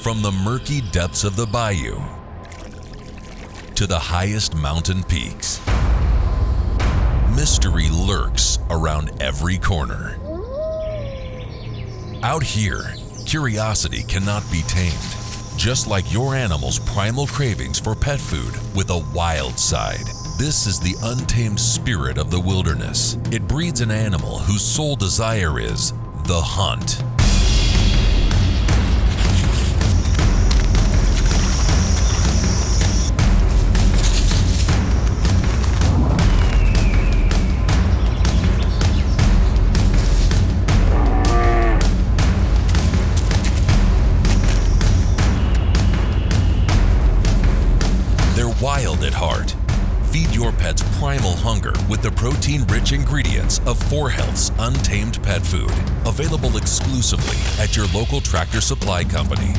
From the murky depths of the bayou to the highest mountain peaks, mystery lurks around every corner. Out here, curiosity cannot be tamed, just like your animal's primal cravings for pet food with a wild side. This is the untamed spirit of the wilderness. It breeds an animal whose sole desire is the hunt. Wild at heart. Feed your pet's primal hunger with the protein-rich ingredients of 4Health's Untamed pet food. Available exclusively at your local Tractor Supply company.